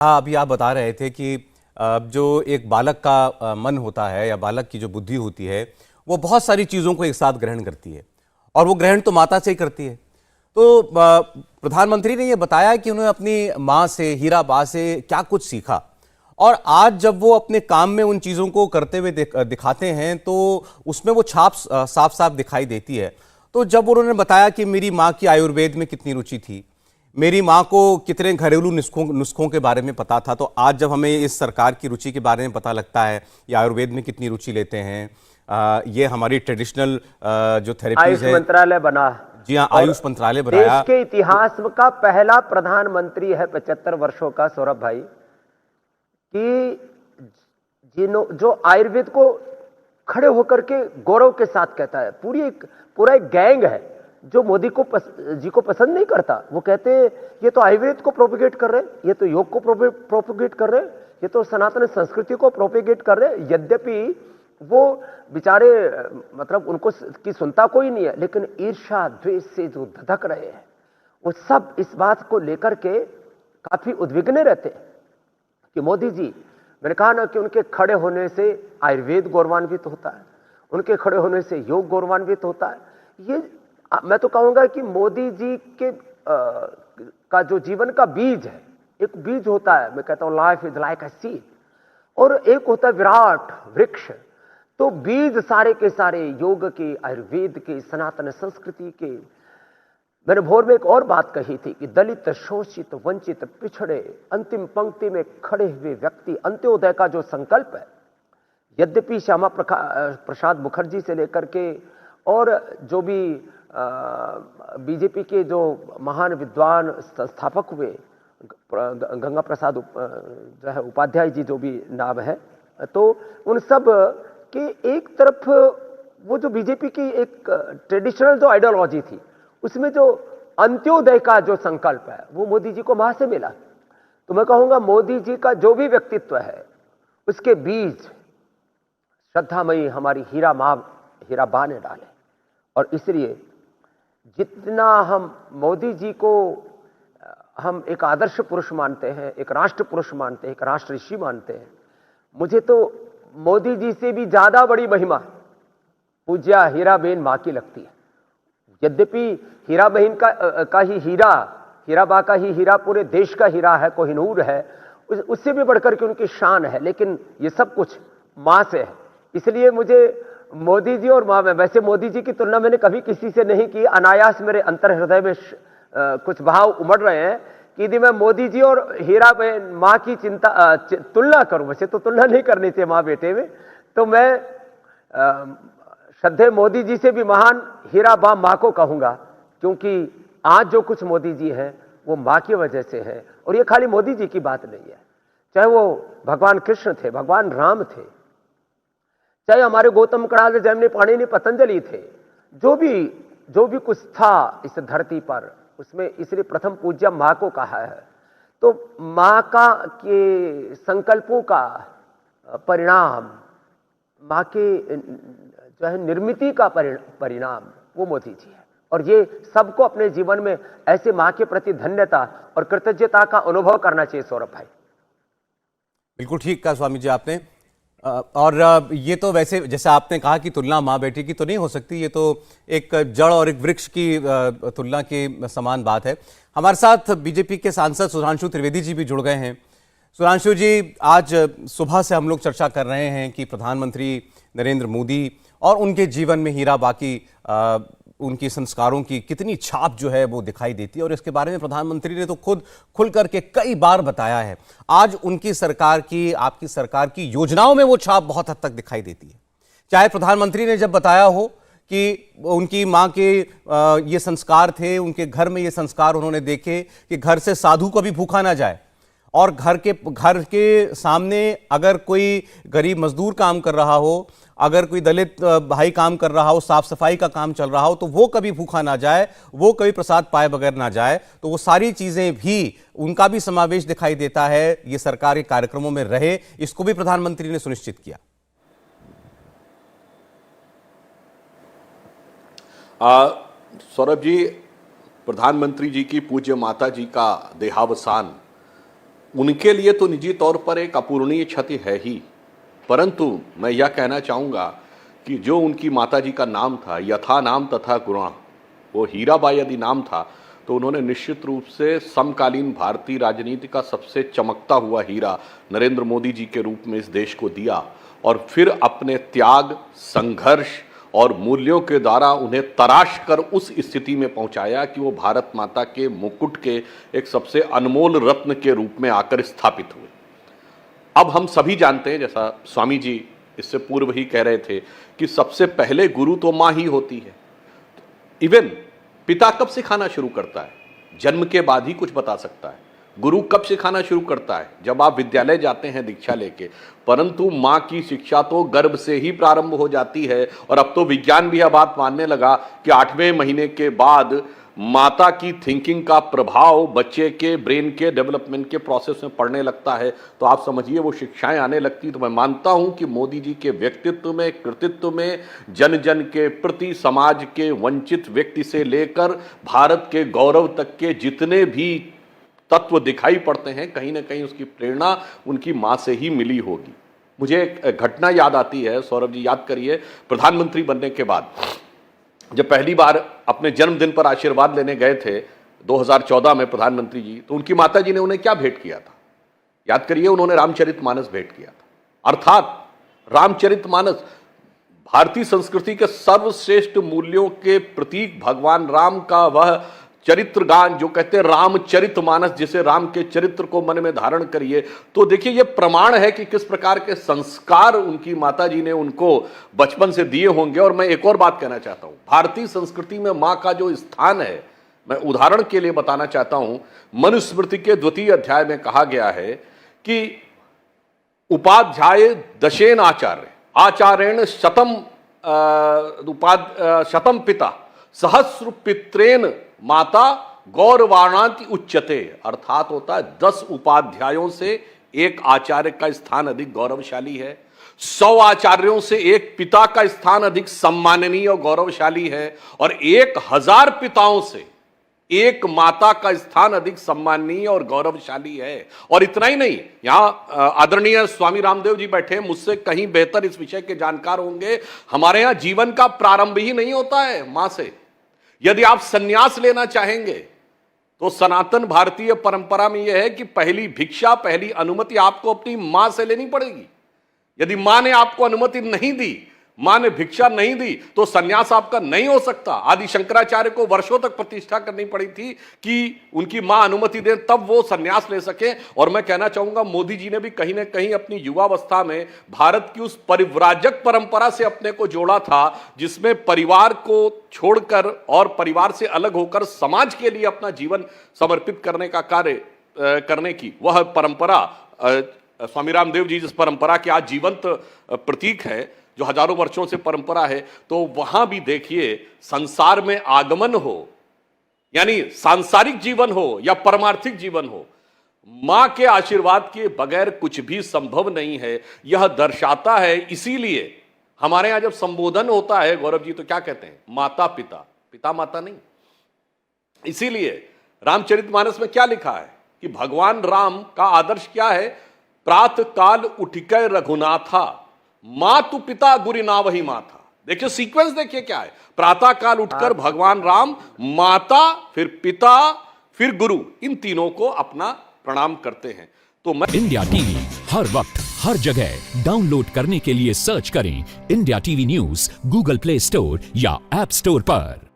हाँ, अभी आप बता रहे थे कि जो एक बालक का मन होता है या बालक की जो बुद्धि होती है, वो बहुत सारी चीज़ों को एक साथ ग्रहण करती है और वो ग्रहण तो माता से ही करती है। तो प्रधानमंत्री ने ये बताया कि उन्होंने अपनी माँ से, हीराबा से क्या कुछ सीखा और आज जब वो अपने काम में उन चीज़ों को करते हुए दिखाते हैं तो उसमें वो छाप साफ साफ दिखाई देती है। तो जब उन्होंने बताया कि मेरी माँ की आयुर्वेद में कितनी रुचि थी, मेरी माँ को कितने घरेलू नुस्खों नुस्खों के बारे में पता था, तो आज जब हमें इस सरकार की रुचि के बारे में पता लगता है, ये आयुर्वेद में कितनी रुचि लेते हैं, ये हमारी ट्रेडिशनल जो आयुष थेरेपीज है। मंत्रालय बना। जी हाँ, और आयुष मंत्रालय देश बनाया। के इतिहास का पहला प्रधानमंत्री है 75 वर्षों का सौरभ भाई, कि जो आयुर्वेद को खड़े होकर के गौरव के साथ कहता है। पूरा एक गैंग है जो मोदी जी को पसंद नहीं करता। वो कहते हैं ये तो आयुर्वेद को प्रोपेगेट कर रहे हैं, ये तो योग को प्रोपेगेट कर रहे हैं, ये तो सनातन संस्कृति को प्रोपेगेट कर रहे हैं। यद्यपि वो बेचारे मतलब उनको की सुनता कोई नहीं है, लेकिन ईर्ष्या द्वेष से जो धधक रहे हैं वो सब इस बात को लेकर के काफी उद्विग्न रहते हैं कि मोदी जी, मैंने कहा ना कि उनके खड़े होने से आयुर्वेद गौरवान्वित होता है, उनके खड़े होने से योग गौरवान्वित होता है। ये मैं तो कहूंगा कि मोदी जी के का जो जीवन का बीज है, एक बीज होता है, मैं कहता हूं life is like a seed, और एक होता है विराट वृक्ष। तो बीज सारे के सारे योग के, आयुर्वेद के, सनातन संस्कृति के। मैंने भोर में एक और बात कही थी कि दलित, शोषित, वंचित, पिछड़े, अंतिम पंक्ति में खड़े हुए व्यक्ति, अंत्योदय का जो संकल्प है, यद्यपि श्यामा प्रसाद मुखर्जी से लेकर के और जो भी बीजेपी के जो महान विद्वान संस्थापक हुए, गंगा प्रसाद जो है उपाध्याय जी, जो भी नाम है, तो उन सब के एक तरफ वो जो बीजेपी की एक ट्रेडिशनल जो आइडियोलॉजी थी, उसमें जो अंत्योदय का जो संकल्प है वो मोदी जी को वहां से मिला। तो मैं कहूंगा मोदी जी का जो भी व्यक्तित्व है उसके बीज श्रद्धामयी हमारी हीराबा ने डाले। और इसलिए जितना हम मोदी जी को हम एक आदर्श पुरुष मानते हैं, एक राष्ट्र पुरुष मानते हैं, एक राष्ट्र ऋषि मानते हैं, मुझे तो मोदी जी से भी ज्यादा बड़ी महिमा पूज्या हीराबेन मां की लगती है। यद्यपि हीरा बहन का ही हीराबा का ही हीरा पूरे देश का हीरा है, कोहिनूर है, उससे भी बढ़कर के उनकी शान है, लेकिन ये सब कुछ मां से है। इसलिए मुझे मोदी जी और मां में, वैसे मोदी जी की तुलना मैंने कभी किसी से नहीं की, अनायास मेरे अंतर हृदय में कुछ भाव उमड़ रहे हैं कि यदि मैं मोदी जी और हीरा बहन मां की तुलना करूं, वैसे तो तुलना नहीं करनी चाहिए मां बेटे में, तो मैं श्रद्धेय मोदी जी से भी महान हीराबा मां को कहूंगा, क्योंकि आज जो कुछ मोदी जी हैं वो मां की वजह से है। और ये खाली मोदी जी की बात नहीं है, चाहे वो भगवान कृष्ण थे, भगवान राम थे, चाहे हमारे गौतम कणाद, जैमिनी, पाणिनि, पतंजलि थे, जो भी कुछ था इस धरती पर, उसमें इसलिए प्रथम पूज्य मां को कहा है। तो मां का के संकल्पों का परिणाम, मां के जो है निर्मिति का परिणाम वो मोदी जी है। और ये सबको अपने जीवन में ऐसे मां के प्रति धन्यता और कृतज्ञता का अनुभव करना चाहिए सौरभ भाई। बिल्कुल ठीक कहा स्वामी जी आपने। और ये तो वैसे जैसे आपने कहा कि तुलना माँ बेटी की तो नहीं हो सकती, ये तो एक जड़ और एक वृक्ष की तुलना के समान बात है। हमारे साथ बीजेपी के सांसद सुधांशु त्रिवेदी जी भी जुड़ गए हैं। सुधांशु जी, आज सुबह से हम लोग चर्चा कर रहे हैं कि प्रधानमंत्री नरेंद्र मोदी और उनके जीवन में हीराबा की उनकी संस्कारों की कितनी छाप जो है वो दिखाई देती है, और इसके बारे में प्रधानमंत्री ने तो खुद खुल करके कई बार बताया है। आज उनकी सरकार की, आपकी सरकार की योजनाओं में वो छाप बहुत हद तक दिखाई देती है। चाहे प्रधानमंत्री ने जब बताया हो कि उनकी माँ के ये संस्कार थे, उनके घर में ये संस्कार उन्होंने देखे कि घर से साधु कभी भूखा ना जाए, और घर के सामने अगर कोई गरीब मजदूर काम कर रहा हो, अगर कोई दलित भाई काम कर रहा हो, साफ सफाई का काम चल रहा हो, तो वो कभी भूखा ना जाए, वो कभी प्रसाद पाए बगैर ना जाए। तो वो सारी चीजें भी, उनका भी समावेश दिखाई देता है, ये सरकार के कार्यक्रमों में रहे, इसको भी प्रधानमंत्री ने सुनिश्चित किया। सौरभ जी, प्रधानमंत्री जी की पूज्य माता जी का देहावसान उनके लिए तो निजी तौर पर एक अपूरणीय क्षति है ही, परंतु मैं यह कहना चाहूँगा कि जो उनकी माताजी का नाम था, यथा नाम तथा गुणा, वो हीराबाई यदि नाम था, तो उन्होंने निश्चित रूप से समकालीन भारतीय राजनीति का सबसे चमकता हुआ हीरा नरेंद्र मोदी जी के रूप में इस देश को दिया और फिर अपने त्याग, संघर्ष और मूल्यों के द्वारा उन्हें तराश कर उस स्थिति में पहुंचाया कि वो भारत माता के मुकुट के एक सबसे अनमोल रत्न के रूप में आकर स्थापित हुए। अब हम सभी जानते हैं, जैसा स्वामी जी इससे पूर्व ही कह रहे थे, कि सबसे पहले गुरु तो माँ ही होती है। इवन पिता कब सिखाना शुरू करता है? जन्म के बाद ही कुछ बता सकता है। गुरु कब सिखाना शुरू करता है? जब आप विद्यालय जाते हैं दीक्षा लेके। परंतु माँ की शिक्षा तो गर्भ से ही प्रारंभ हो जाती है और अब तो विज्ञान भी यह बात मानने लगा कि 8वें महीने के बाद माता की थिंकिंग का प्रभाव बच्चे के ब्रेन के डेवलपमेंट के प्रोसेस में पड़ने लगता है। तो आप समझिए वो शिक्षाएं आने लगती। तो मैं मानता हूं कि मोदी जी के व्यक्तित्व में, कृतित्व में, जन जन के प्रति, समाज के वंचित व्यक्ति से लेकर भारत के गौरव तक के जितने भी तत्व दिखाई पड़ते हैं, कहीं ना कहीं उसकी प्रेरणा उनकी माँ से ही मिली होगी। मुझे एक घटना याद आती है, सौरभ जी याद करिए, प्रधानमंत्री बनने के बाद जब पहली बार अपने जन्मदिन पर आशीर्वाद लेने गए थे 2014 में प्रधानमंत्री जी, तो उनकी माता जी ने उन्हें क्या भेंट किया था? याद करिए, उन्होंने रामचरितमानस भेंट किया था। अर्थात रामचरितमानस भारतीय संस्कृति के सर्वश्रेष्ठ मूल्यों के प्रतीक भगवान राम का वह चरित्र गान जो कहते हैं रामचरितमानस, जिसे राम के चरित्र को मन में धारण करिए। तो देखिए ये प्रमाण है कि किस प्रकार के संस्कार उनकी माताजी ने उनको बचपन से दिए होंगे। और मैं एक और बात कहना चाहता हूं, भारतीय संस्कृति में मां का जो स्थान है, मैं उदाहरण के लिए बताना चाहता हूं। मनुस्मृति के 2वें अध्याय में कहा गया है कि उपाध्याय दशेन आचार्येण शतम पिता सहस्र पित्रेन माता गौरवाणाति उच्यते। अर्थात होता है 10 उपाध्यायों से एक आचार्य का स्थान अधिक गौरवशाली है, 100 आचार्यों से एक पिता का स्थान अधिक सम्माननीय और गौरवशाली है, और 1000 पिताओं से एक माता का स्थान अधिक सम्माननीय और गौरवशाली है। और इतना ही नहीं, यहां आदरणीय स्वामी रामदेव जी बैठे, मुझसे कहीं बेहतर इस विषय के जानकार होंगे। हमारे यहां जीवन का प्रारंभ ही नहीं होता है मां से। यदि आप सन्यास लेना चाहेंगे तो सनातन भारतीय परंपरा में यह है कि पहली भिक्षा, पहली अनुमति आपको अपनी मां से लेनी पड़ेगी। यदि मां ने आपको अनुमति नहीं दी, मां ने भिक्षा नहीं दी, तो सन्यास आपका नहीं हो सकता। आदि शंकराचार्य को वर्षों तक प्रतिष्ठा करनी पड़ी थी कि उनकी मां अनुमति दें, तब वो सन्यास ले सके। और मैं कहना चाहूंगा, मोदी जी ने भी कहीं ना कहीं अपनी युवावस्था में भारत की उस परिव्राजक परंपरा से अपने को जोड़ा था, जिसमें परिवार को छोड़कर और परिवार से अलग होकर समाज के लिए अपना जीवन समर्पित करने का कार्य करने की वह परंपरा, स्वामी रामदेव जी जिस परंपरा के आज जीवंत प्रतीक है, जो हजारों वर्षों से परंपरा है, तो वहां भी देखिए संसार में आगमन हो, यानी सांसारिक जीवन हो या परमार्थिक जीवन हो, मां के आशीर्वाद के बगैर कुछ भी संभव नहीं है। यह दर्शाता है। इसीलिए हमारे यहां जब संबोधन होता है, गौरव जी, तो क्या कहते हैं? माता पिता, पिता माता नहीं। इसीलिए रामचरितमानस में क्या लिखा है कि भगवान राम का आदर्श क्या है? प्रातः काल उठिकै रघुनाथा, मातु पिता गुरु ना वही माथा। देखिए सीक्वेंस देखिए क्या है। प्रातः काल उठकर भगवान राम माता, फिर पिता, फिर गुरु, इन तीनों को अपना प्रणाम करते हैं। तो मैं इंडिया टीवी हर वक्त हर जगह डाउनलोड करने के लिए सर्च करें India TV news Google play store या ऐप स्टोर पर।